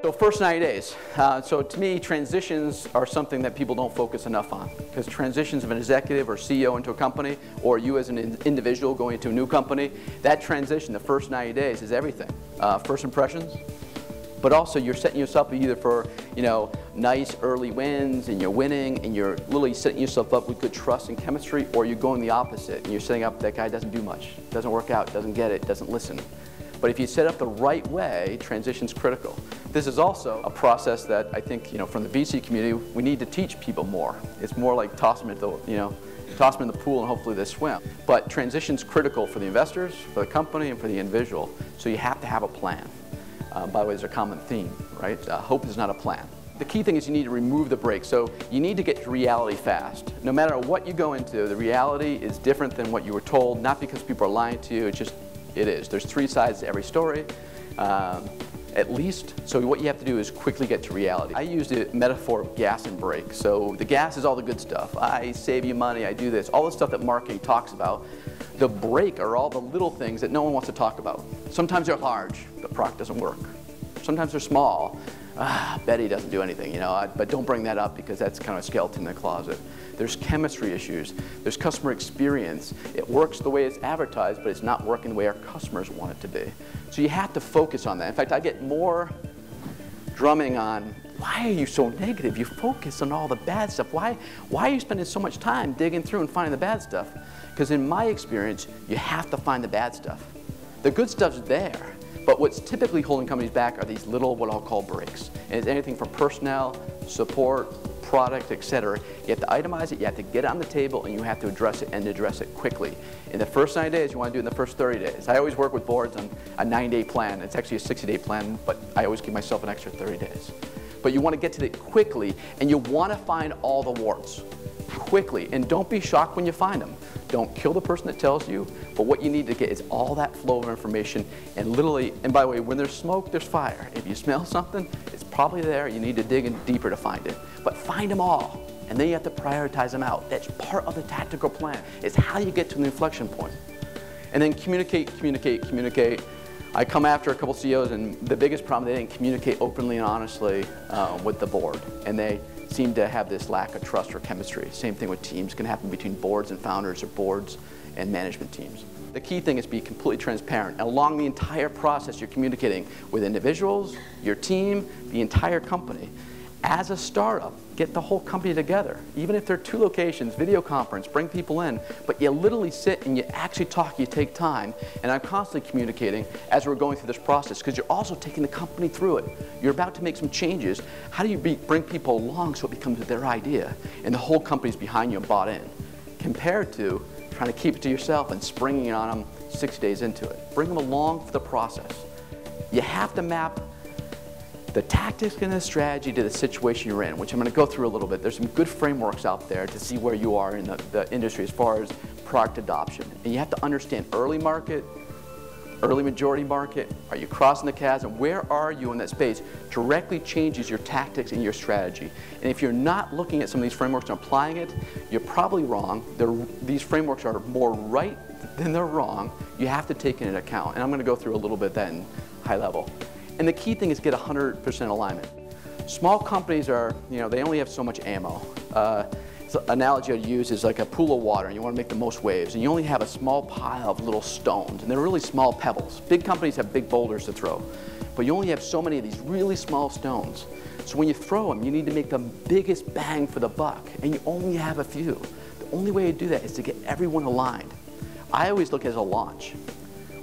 So first 90 days. So to me, transitions are something that people don't focus enough on, because transitions of an executive or CEO into a company, or you as an individual going into a new company, that transition, the first 90 days, is everything. First impressions, but also you're setting yourself up either for, nice early wins, and you're winning, and you're literally setting yourself up with good trust and chemistry, or you're going the opposite, and you're setting up that guy doesn't do much, doesn't work out, doesn't get it, doesn't listen. But if you set up the right way, transition's critical. This is also a process that I think, from the VC community, we need to teach people more. It's more like toss them into, toss them in the pool and hopefully they swim. But transition's critical for the investors, for the company, and for the individual. So you have to have a plan. By the way, there's a common theme, right? Hope is not a plan. The key thing is you need to remove the brakes. So you need to get to reality fast. No matter what you go into, the reality is different than what you were told, not because people are lying to you, it is. There's three sides to every story, at least. So what you have to do is quickly get to reality. I used a metaphor of gas and brake. So the gas is all the good stuff. I save you money, I do this, all the stuff that marketing talks about. The brake are all the little things that no one wants to talk about. Sometimes they're large, the product doesn't work. Sometimes they're small. Betty doesn't do anything, but don't bring that up because that's kind of a skeleton in the closet. There's chemistry issues. There's customer experience. It works the way it's advertised, but it's not working the way our customers want it to be. So you have to focus on that. In fact, I get more drumming on, why are you so negative? You focus on all the bad stuff. Why are you spending so much time digging through and finding the bad stuff? Because in my experience, you have to find the bad stuff. The good stuff's there. But what's typically holding companies back are these little, what I'll call breaks. And it's anything from personnel, support, product, etc. You have to itemize it, you have to get it on the table, and you have to address it, and address it quickly. In the first 90 days, you want to do it in the first 30 days. I always work with boards on a 9-day plan. It's actually a 60-day plan, but I always give myself an extra 30 days. But you want to get to it quickly, and you want to find all the warts quickly. And don't be shocked when you find them. Don't kill the person that tells you, but what you need to get is all that flow of information, and literally, and by the way, when there's smoke, there's fire. If you smell something, it's probably there. You need to dig in deeper to find it. But find them all, and then you have to prioritize them out. That's part of the tactical plan. It's how you get to an inflection point. And then communicate, communicate, communicate. I come after a couple CEOs, and the biggest problem, they didn't communicate openly and honestly with the board, and they seem to have this lack of trust or chemistry. Same thing with teams. It can happen between boards and founders, or boards and management teams. The key thing is be completely transparent. And along the entire process, you're communicating with individuals, your team, the entire company. As a startup, get the whole company together. Even if there are 2 locations, video conference, bring people in, but you literally sit and you actually talk, you take time, and I'm constantly communicating as we're going through this process, because you're also taking the company through it. You're about to make some changes. How do you bring people along so it becomes their idea, and the whole company's behind you and bought in, compared to trying to keep it to yourself and springing on them 6 days into it. Bring them along for the process. You have to map the tactics and the strategy to the situation you're in, which I'm going to go through a little bit. There's some good frameworks out there to see where you are in the industry as far as product adoption. And you have to understand early market, early majority market, are you crossing the chasm? Where are you in that space? Directly changes your tactics and your strategy. And if you're not looking at some of these frameworks and applying it, you're probably wrong. These frameworks are more right than they're wrong. You have to take it into account. And I'm going to go through a little bit that in high level. And the key thing is get 100% alignment. Small companies are, they only have so much ammo. So analogy I'd use is like a pool of water, and you want to make the most waves, and you only have a small pile of little stones, and they're really small pebbles. Big companies have big boulders to throw, but you only have so many of these really small stones. So when you throw them, you need to make the biggest bang for the buck, and you only have a few. The only way to do that is to get everyone aligned. I always look at it as a launch.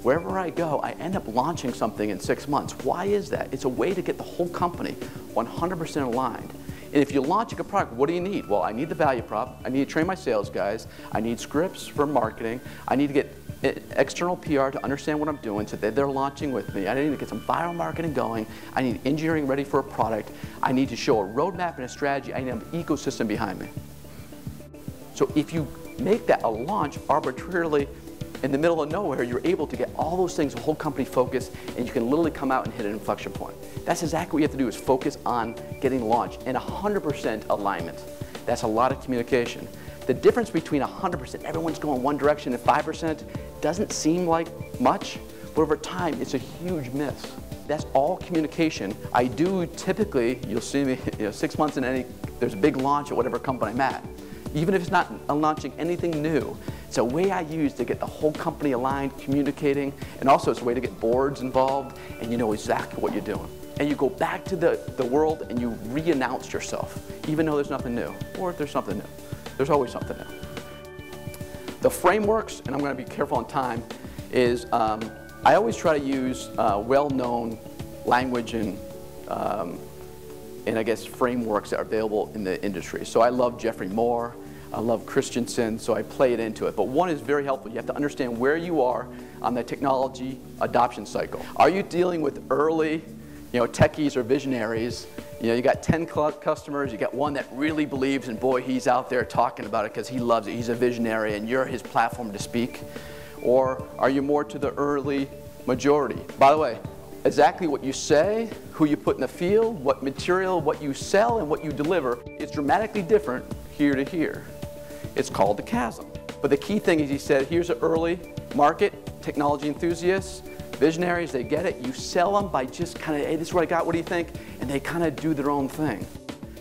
Wherever I go, I end up launching something in 6 months. Why is that? It's a way to get the whole company 100% aligned. And if you launch a product, what do you need? Well, I need the value prop. I need to train my sales guys. I need scripts for marketing. I need to get external PR to understand what I'm doing so that they're launching with me. I need to get some viral marketing going. I need engineering ready for a product. I need to show a roadmap and a strategy. I need an ecosystem behind me. So if you make that a launch arbitrarily in the middle of nowhere, you're able to get all those things, the whole company focused, and you can literally come out and hit an inflection point. That's exactly what you have to do, is focus on getting launched and 100% alignment. That's a lot of communication. The difference between 100%, everyone's going one direction, and 5% doesn't seem like much, but over time, it's a huge miss. that's all communication. I do typically, you'll see me 6 months in there's a big launch at whatever company I'm at. Even if it's not launching anything new, it's a way I use to get the whole company aligned, communicating, and also it's a way to get boards involved, and you know exactly what you're doing. And you go back to the world and you re-announce yourself, even though there's nothing new, or if there's something new. There's always something new. The frameworks, and I'm going to be careful on time, is I always try to use well-known language and I guess frameworks that are available in the industry. So I love Jeffrey Moore, I love Christensen, so I play it into it. But one is very helpful. You have to understand where you are on the technology adoption cycle. Are you dealing with early, techies or visionaries? You got 10 customers, you got one that really believes, and boy, he's out there talking about it because he loves it. He's a visionary, and you're his platform to speak. Or are you more to the early majority? By the way, exactly what you say, who you put in the field, what material, what you sell, and what you deliver is dramatically different here to here. It's called the chasm. But the key thing is he said, here's an early market, technology enthusiasts, visionaries, they get it. You sell them by just kind of, hey, this is what I got, what do you think? And they kind of do their own thing.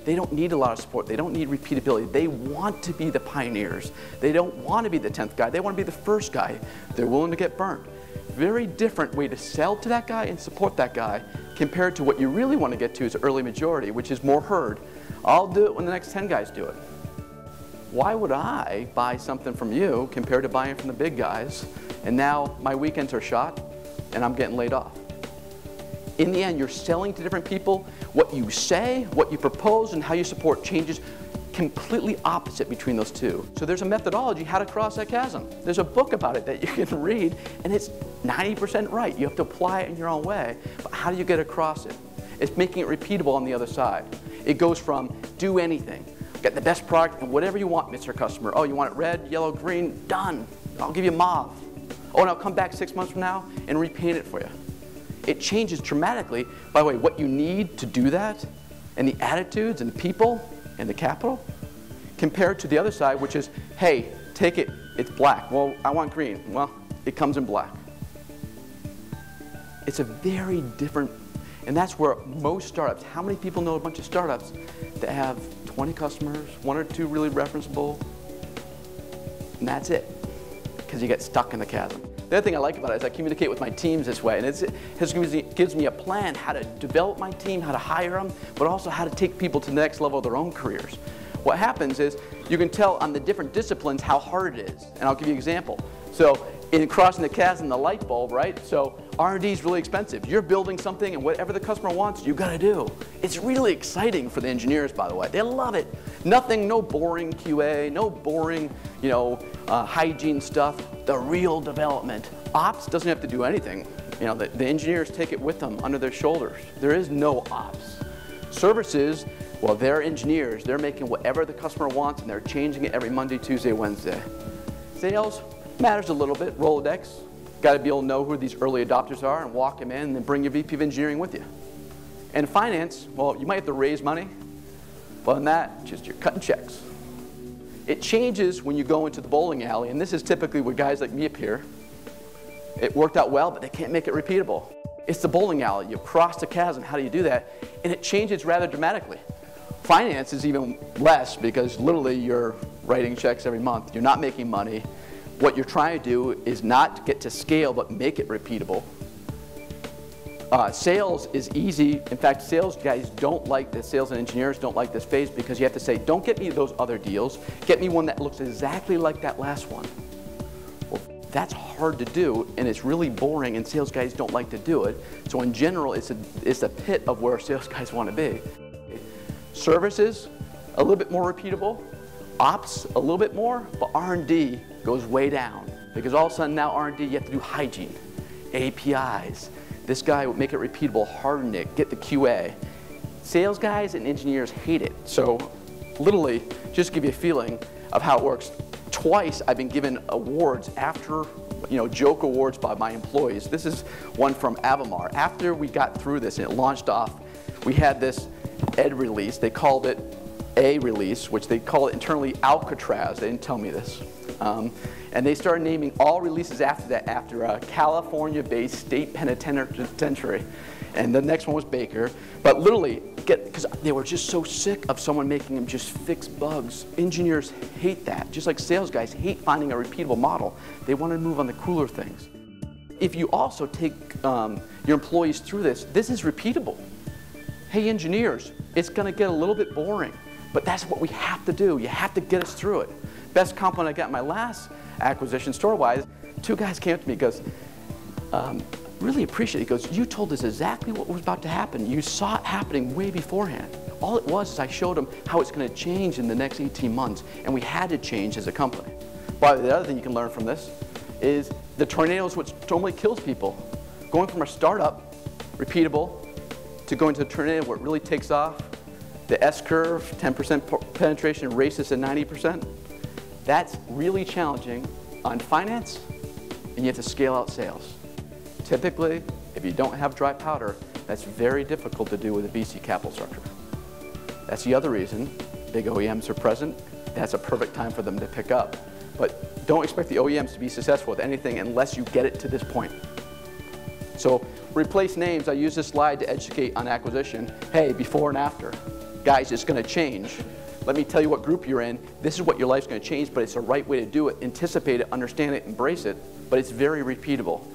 They don't need a lot of support. They don't need repeatability. They want to be the pioneers. They don't want to be the 10th guy. They want to be the first guy. They're willing to get burnt. Very different way to sell to that guy and support that guy compared to what you really want to get to is early majority, which is more herd. I'll do it when the next 10 guys do it. Why would I buy something from you compared to buying from the big guys? And now my weekends are shot and I'm getting laid off. In the end, you're selling to different people. What you say, what you propose, and how you support changes completely opposite between those two. So there's a methodology how to cross that chasm. There's a book about it that you can read, and it's 90% right. You have to apply it in your own way. But how do you get across it? It's making it repeatable on the other side. It goes from do anything, get the best product, and whatever you want, Mr. Customer. Oh, you want it red, yellow, green? Done. I'll give you mauve. Oh, and I'll come back 6 months from now and repaint it for you. It changes dramatically, by the way, what you need to do that, and the attitudes and the people and the capital, compared to the other side, which is, hey, take it, it's black. Well, I want green. Well, it comes in black. It's a very different, and that's where most startups, how many people know a bunch of startups that have 20 customers, 1 or 2 really referenceable, and that's it, because you get stuck in the chasm. The other thing I like about it is I communicate with my teams this way, and it gives me a plan how to develop my team, how to hire them, but also how to take people to the next level of their own careers. What happens is you can tell on the different disciplines how hard it is, and I'll give you an example. So in crossing the chasm, the light bulb, right? So R&D is really expensive. You're building something, and whatever the customer wants, you got to do. It's really exciting for the engineers, by the way. They love it. No boring QA, no boring, hygiene stuff. The real development. Ops doesn't have to do anything. The engineers take it with them under their shoulders. There is no ops. Services, well, they're engineers. They're making whatever the customer wants, and they're changing it every Monday, Tuesday, Wednesday. Sales matters a little bit. Rolodex. Got to be able to know who these early adopters are and walk them in and then bring your VP of engineering with you. And finance, well, you might have to raise money. But than that, just you're cutting checks. It changes when you go into the bowling alley, and this is typically where guys like me appear. It worked out well, but they can't make it repeatable. It's the bowling alley. You cross the chasm. How do you do that? And it changes rather dramatically. Finance is even less because literally you're writing checks every month. You're not making money. What you're trying to do is not get to scale, but make it repeatable. Sales is easy. In fact, sales guys don't like this. Sales and engineers don't like this phase because you have to say, don't get me those other deals. Get me one that looks exactly like that last one. Well, that's hard to do, and it's really boring, and sales guys don't like to do it. So in general, it's a pit of where sales guys want to be. Services, a little bit more repeatable. Ops, a little bit more, but R&D goes way down because all of a sudden now R&D, you have to do hygiene, APIs. This guy would make it repeatable, harden it, get the QA. Sales guys and engineers hate it. So literally, just to give you a feeling of how it works, twice I've been given awards after, joke awards by my employees. This is one from Avamar. After we got through this and it launched off, we had this ed release. They called it a release, which they call it internally Alcatraz. They didn't tell me this. And they started naming all releases after that after a California-based state penitentiary. And the next one was Baker. But literally, because they were just so sick of someone making them just fix bugs. Engineers hate that. Just like sales guys hate finding a repeatable model. They want to move on the cooler things. If you also take your employees through this is repeatable. Hey engineers, it's going to get a little bit boring, but that's what we have to do. You have to get us through it. Best compliment I got in my last acquisition store-wise, 2 guys came up to me and goes, really appreciate it. He goes, you told us exactly what was about to happen. You saw it happening way beforehand. All it was is I showed them how it's going to change in the next 18 months, and we had to change as a company. But the other thing you can learn from this is the tornado is what normally kills people. Going from a startup, repeatable, to going to a tornado where it really takes off, the S-curve, 10% penetration, races to 90%, that's really challenging on finance, and you have to scale out sales. Typically, if you don't have dry powder, that's very difficult to do with a VC capital structure. That's the other reason big OEMs are present. That's a perfect time for them to pick up. But don't expect the OEMs to be successful with anything unless you get it to this point. So replace names. I use this slide to educate on acquisition. Hey, before and after. Guys, it's going to change. Let me tell you what group you're in. This is what your life's going to change, but it's the right way to do it. Anticipate it, understand it, embrace it, but it's very repeatable.